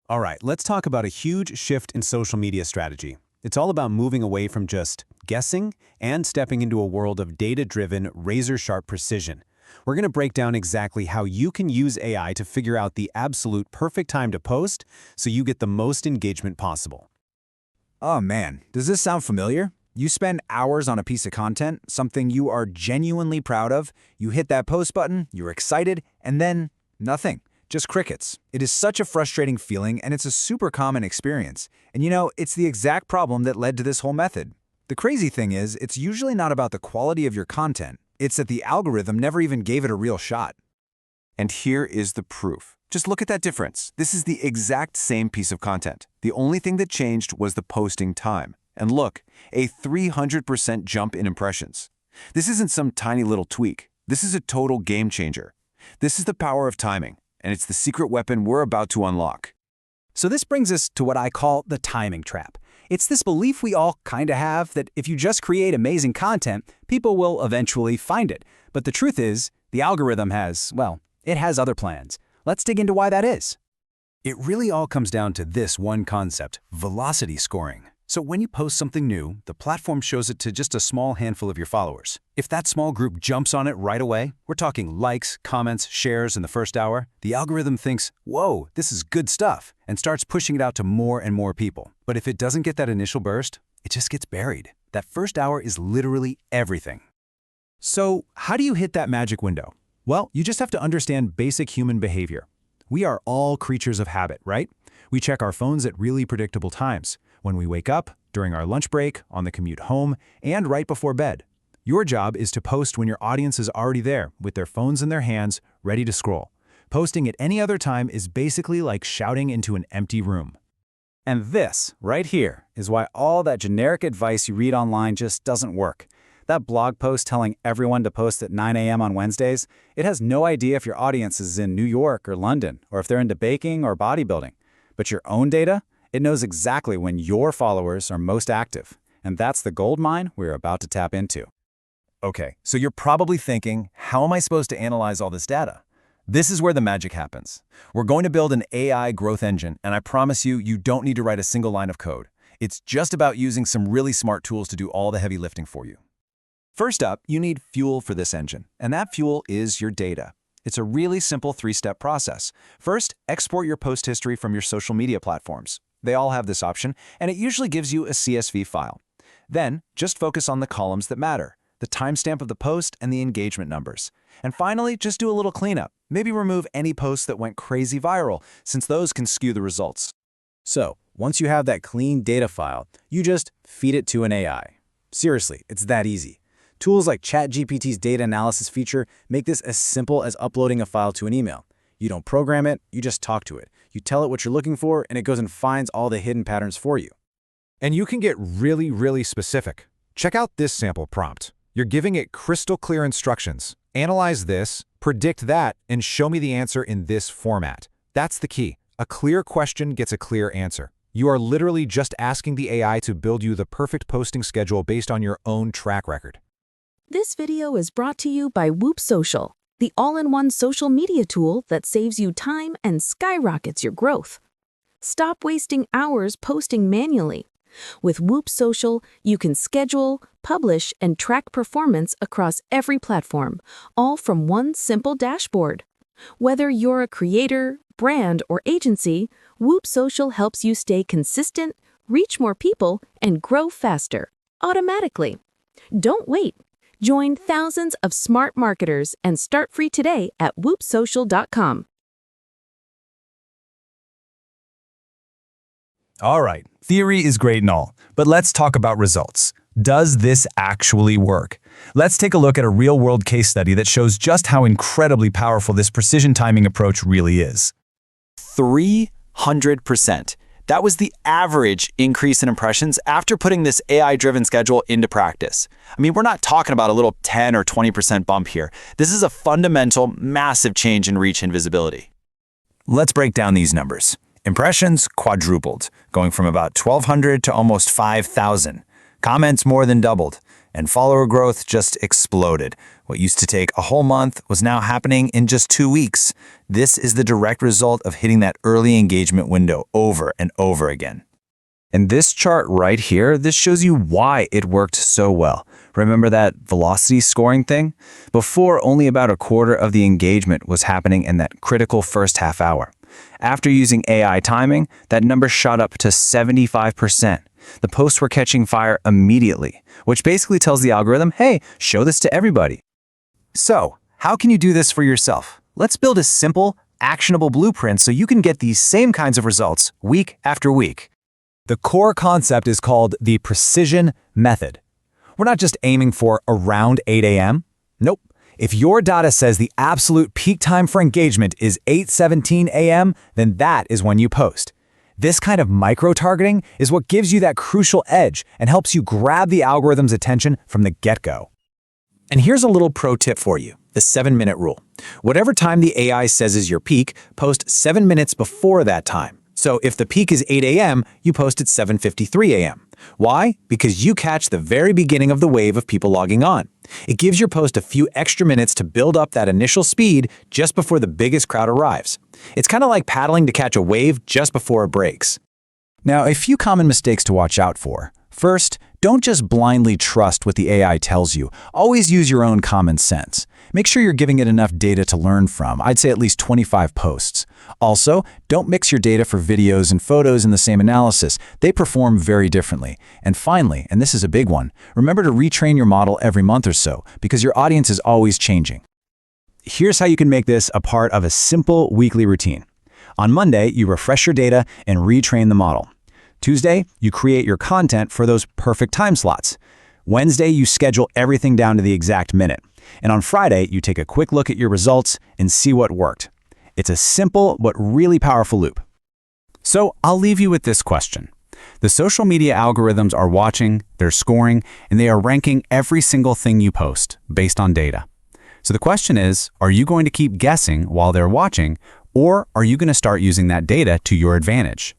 All right, let's talk about a huge shift in social media strategy. It's all about moving away from just guessing and stepping into a world of data-driven, razor-sharp precision. We're going to break down exactly how you can use AI to figure out the absolute perfect time to post so you get the most engagement possible. Oh man, does this sound familiar? You spend hours on a piece of content, something you are genuinely proud of, you hit that post button, you're excited, and then nothing. Just crickets. It is such a frustrating feeling, and it's a super common experience. And you know, it's the exact problem that led to this whole method. The crazy thing is, it's usually not about the quality of your content. It's that the algorithm never even gave it a real shot. And here is the proof. Just look at that difference. This is the exact same piece of content. The only thing that changed was the posting time. And look, a 300% jump in impressions. This isn't some tiny little tweak. This is a total game changer. This is the power of timing, and it's the secret weapon we're about to unlock. So this brings us to what I call the timing trap. It's this belief we all kind of have that if you just create amazing content, people will eventually find it. But the truth is, the algorithm has, well, it has other plans. Let's dig into why that is. It really all comes down to this one concept, velocity scoring. So when you post something new, the platform shows it to just a small handful of your followers. If that small group jumps on it right away, we're talking likes, comments, shares in the first hour, the algorithm thinks, whoa, this is good stuff, and starts pushing it out to more and more people. But if it doesn't get that initial burst, it just gets buried. That first hour is literally everything. So how do you hit that magic window? Well, you just have to understand basic human behavior. We are all creatures of habit, right? We check our phones at really predictable times. When we wake up, during our lunch break, on the commute home, and right before bed. Your job is to post when your audience is already there, with their phones in their hands, ready to scroll. Posting at any other time is basically like shouting into an empty room. And this, right here, is why all that generic advice you read online just doesn't work. That blog post telling everyone to post at 9 a.m. on Wednesdays, it has no idea if your audience is in New York or London, or if they're into baking or bodybuilding. But your own data? It knows exactly when your followers are most active, and that's the gold mine we're about to tap into. Okay, so you're probably thinking, how am I supposed to analyze all this data? This is where the magic happens. We're going to build an AI growth engine, and I promise you, you don't need to write a single line of code. It's just about using some really smart tools to do all the heavy lifting for you. First up, you need fuel for this engine, and that fuel is your data. It's a really simple three-step process. First, export your post history from your social media platforms. They all have this option, and it usually gives you a CSV file. Then, just focus on the columns that matter, the timestamp of the post and the engagement numbers. And finally, just do a little cleanup. Maybe remove any posts that went crazy viral, since those can skew the results. So, once you have that clean data file, you just feed it to an AI. Seriously, it's that easy. Tools like ChatGPT's data analysis feature make this as simple as uploading a file to an email. You don't program it, you just talk to it. You tell it what you're looking for, and it goes and finds all the hidden patterns for you. And you can get really specific. Check out this sample prompt. You're giving it crystal clear instructions. Analyze this, predict that, and show me the answer in this format. That's the key. A clear question gets a clear answer. You are literally just asking the AI to build you the perfect posting schedule based on your own track record. This video is brought to you by Whoop Social, the all-in-one social media tool that saves you time and skyrockets your growth. Stop wasting hours posting manually. With Whoop Social, you can schedule, publish, and track performance across every platform, all from one simple dashboard. Whether you're a creator, brand, or agency, Whoop Social helps you stay consistent, reach more people, and grow faster, automatically. Don't wait. Join thousands of smart marketers and start free today at whoopsocial.com. All right, theory is great and all, but let's talk about results. Does this actually work? Let's take a look at a real-world case study that shows just how incredibly powerful this precision timing approach really is. 300%. That was the average increase in impressions after putting this AI-driven schedule into practice. I mean, we're not talking about a little 10 or 20% bump here. This is a fundamental, massive change in reach and visibility. Let's break down these numbers. Impressions quadrupled, going from about 1,200 to almost 5,000. Comments more than doubled. and follower growth just exploded. What used to take a whole month was now happening in just 2 weeks. This is the direct result of hitting that early engagement window over and over again. And this chart right here, this shows you why it worked so well. Remember that velocity scoring thing? Before, only about a quarter of the engagement was happening in that critical first half hour. After using AI timing, that number shot up to 75%. The posts were catching fire immediately, which basically tells the algorithm, hey, show this to everybody. So, how can you do this for yourself? Let's build a simple, actionable blueprint so you can get these same kinds of results week after week. The core concept is called the precision method. We're not just aiming for around 8 a.m. Nope. If your data says the absolute peak time for engagement is 8:17 a.m., then that is when you post. This kind of micro-targeting is what gives you that crucial edge and helps you grab the algorithm's attention from the get-go. And here's a little pro tip for you, the 7-minute rule. Whatever time the AI says is your peak, post 7 minutes before that time. So if the peak is 8 a.m., you post at 7:53 a.m. Why? Because you catch the very beginning of the wave of people logging on. It gives your post a few extra minutes to build up that initial speed just before the biggest crowd arrives. It's kind of like paddling to catch a wave just before it breaks. Now, a few common mistakes to watch out for. First, don't just blindly trust what the AI tells you. Always use your own common sense. Make sure you're giving it enough data to learn from. I'd say at least 25 posts. Also, don't mix your data for videos and photos in the same analysis. They perform very differently. And finally, and this is a big one, remember to retrain your model every month or so because your audience is always changing. Here's how you can make this a part of a simple weekly routine. On Monday, you refresh your data and retrain the model. Tuesday, you create your content for those perfect time slots. Wednesday, you schedule everything down to the exact minute. And on Friday, you take a quick look at your results and see what worked. It's a simple but really powerful loop. So I'll leave you with this question. The social media algorithms are watching, they're scoring, and they are ranking every single thing you post based on data. So the question is, are you going to keep guessing while they're watching, or are you going to start using that data to your advantage?